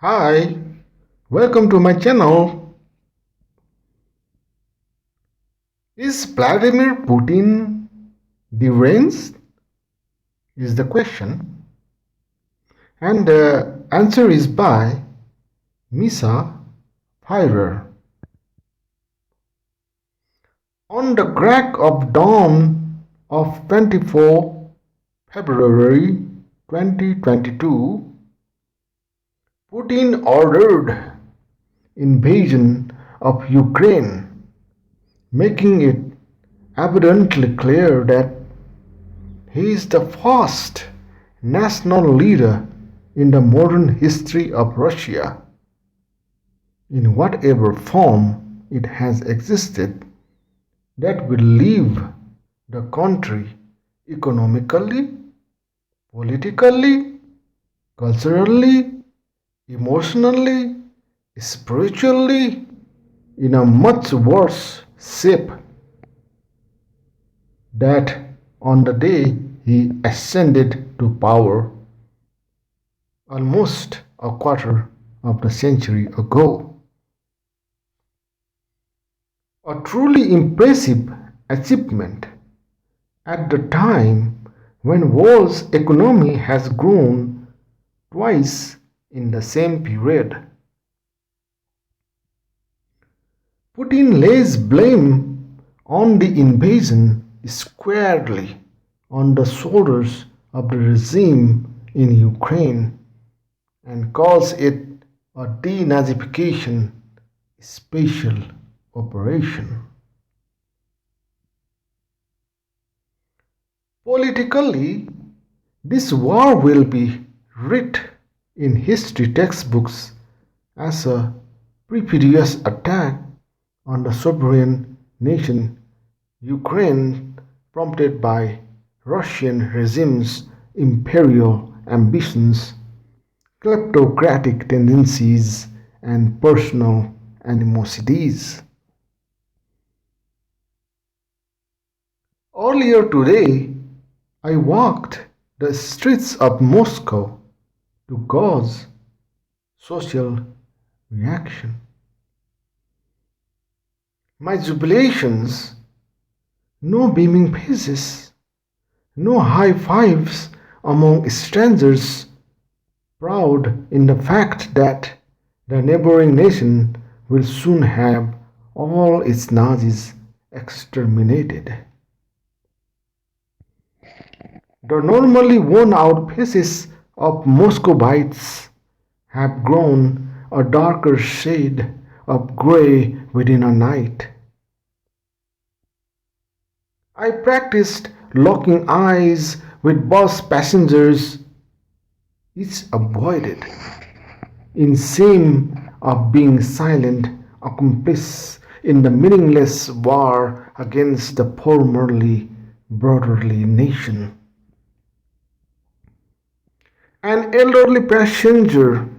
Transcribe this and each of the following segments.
Hi, welcome to my channel. Is Vladimir Putin deranged? Is the question. And the answer is by Misa Firer. On the crack of dawn of 24 February 2022, Putin ordered invasion of Ukraine, making it abundantly clear that he is the first national leader in the modern history of Russia, in whatever form it has existed, that will leave the country economically, politically, culturally, emotionally, spiritually in a much worse shape that on the day he ascended to power almost a quarter of the century ago. A truly impressive achievement at the time when world's economy has grown twice in the same period. Putin lays blame on the invasion squarely on the shoulders of the regime in Ukraine and calls it a denazification special operation. Politically, this war will be writ in history textbooks as a perfidious attack on the sovereign nation Ukraine, prompted by Russian regime's imperial ambitions, kleptocratic tendencies, and personal animosities. Earlier today, I walked the streets of Moscow to gauge social reaction. My jubilations, no beaming faces, no high fives among strangers, proud in the fact that the neighboring nation will soon have all its Nazis exterminated. The normally worn-out faces of Muscovites have grown a darker shade of grey within a night. I practiced locking eyes with bus passengers, each avoided, in shame of being silent accomplice in the meaningless war against the formerly brotherly nation. An elderly passenger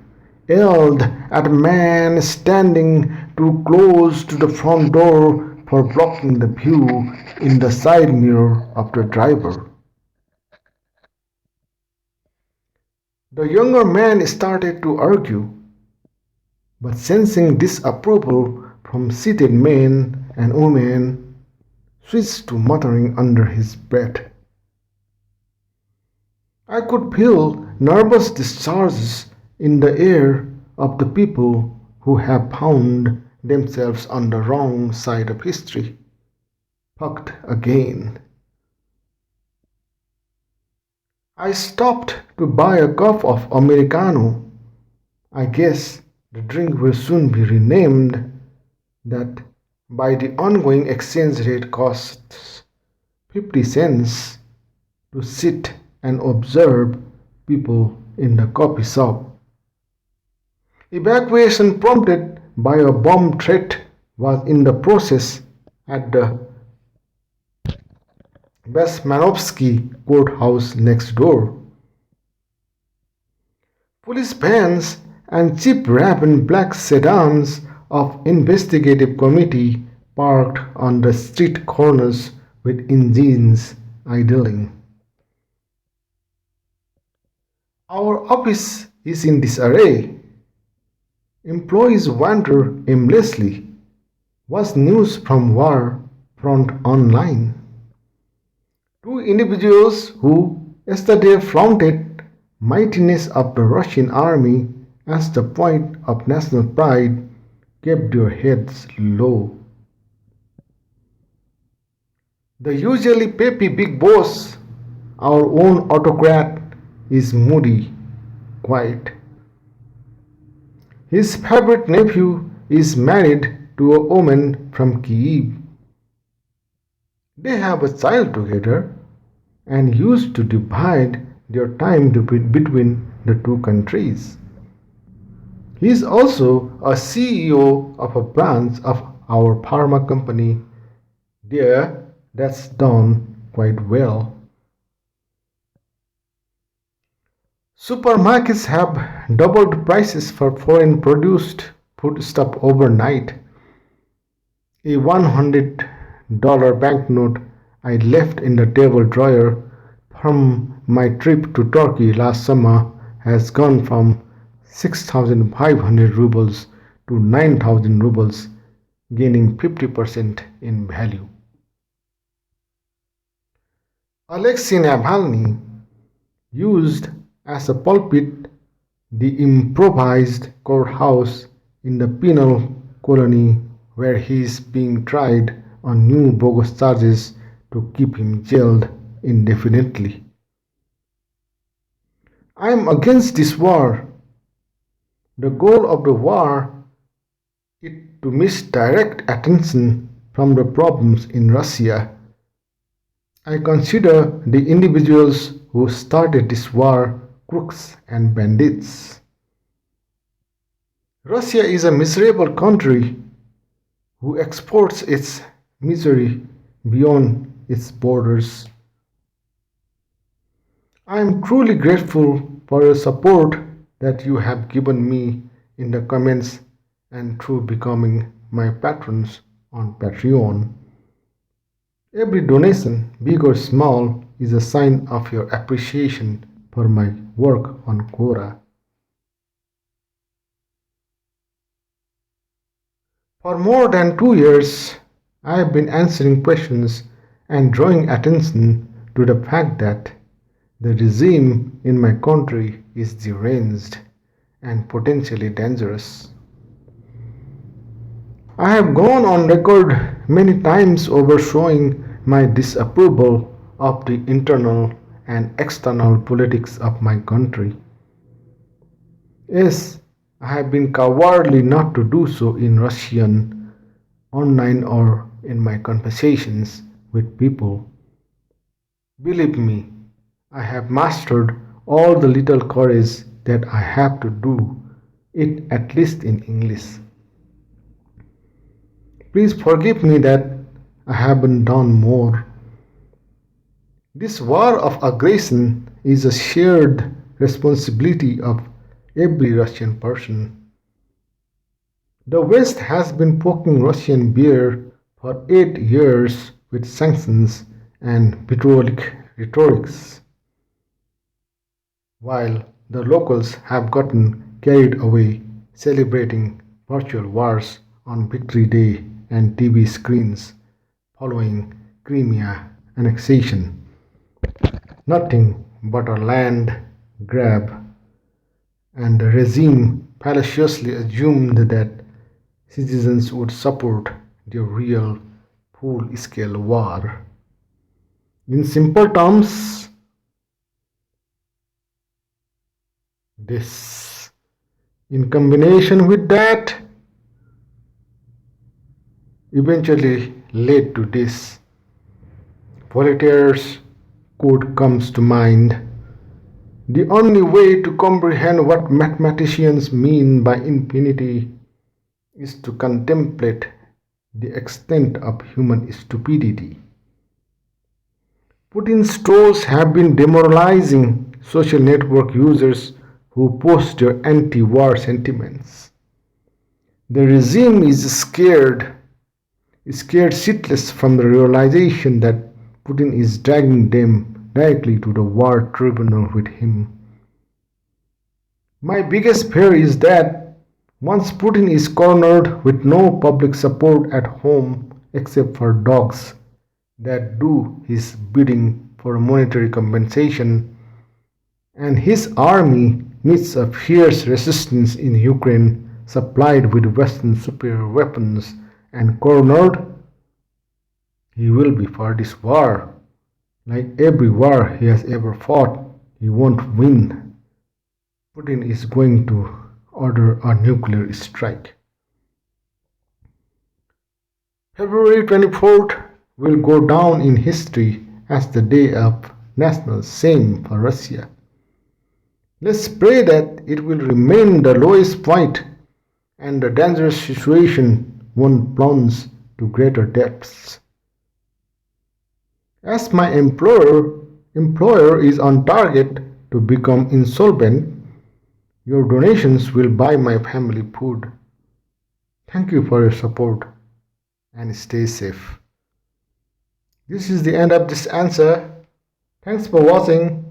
yelled at a man standing too close to the front door for blocking the view in the side mirror of the driver. The younger man started to argue, but sensing disapproval from seated men and women, switched to muttering under his breath. I could feel nervous discharges in the air of the people who have found themselves on the wrong side of history. Fucked again. I stopped to buy a cup of Americano. I guess the drink will soon be renamed that by the ongoing exchange rate costs 50 cents to sit and observe people in the coffee shop. Evacuation prompted by a bomb threat was in the process at the Basmanovsky courthouse next door. Police vans and cheap wrapped black sedans of investigative committee parked on the street corners with engines idling. Our office is in disarray. Employees wander aimlessly. Watch news from war front online. Two individuals who yesterday flaunted mightiness of the Russian army as the point of national pride kept their heads low. The usually peppy big boss, our own autocrat, is moody, quiet. His favorite nephew is married to a woman from Kiev. They have a child together and used to divide their time between the two countries. He is also a CEO of a branch of our pharma company there that's done quite well. Supermarkets have doubled prices for foreign produced foodstuff overnight. A $100 banknote I left in the table drawer from my trip to Turkey last summer has gone from 6,500 rubles to 9,000 rubles, gaining 50% in value. Alexei Navalny used as a pulpit the improvised courthouse in the penal colony where he is being tried on new bogus charges to keep him jailed indefinitely. I am against this war. The goal of the war is to misdirect attention from the problems in Russia. I consider the individuals who started this war crooks and bandits. Russia is a miserable country who exports its misery beyond its borders. I am truly grateful for your support that you have given me in the comments and through becoming my patrons on Patreon. Every donation, big or small, is a sign of your appreciation for my work on Quora. For more than 2 years, I have been answering questions and drawing attention to the fact that the regime in my country is deranged and potentially dangerous. I have gone on record many times over showing my disapproval of the internal and external politics of my country. Yes, I have been cowardly not to do so in Russian, online or in my conversations with people. Believe me, I have mastered all the little courage that I have to do it at least in English. Please forgive me that I haven't done more. This war of aggression is a shared responsibility of every Russian person. The West has been poking Russian bear for 8 years with sanctions and vitriolic rhetorics, while the locals have gotten carried away celebrating virtual wars on Victory Day and TV screens following Crimea annexation. Nothing but a land grab, and the regime fallaciously assumed that citizens would support the real full-scale war. In simple terms, this, in combination with that, eventually led to this. Voltaire's quote comes to mind: "The only way to comprehend what mathematicians mean by infinity is to contemplate the extent of human stupidity." Putin's trolls have been demoralizing social network users who post their anti-war sentiments. The regime is scared shitless from the realization that Putin is dragging them directly to the war tribunal with him. My biggest fear is that Once Putin is cornered with no public support at home except for dogs that do his bidding for monetary compensation, and his army meets a fierce resistance in Ukraine supplied with Western superior weapons and cornered, he will be for this war. Like every war he has ever fought, he won't win. Putin is going to order a nuclear strike. February 24th will go down in history as the day of national shame for Russia. Let's pray that it will remain the lowest point and the dangerous situation won't plunge to greater depths. As my employer is on target to become insolvent, your donations will buy my family food. Thank you for your support and stay safe. This is the end of this answer. Thanks for watching.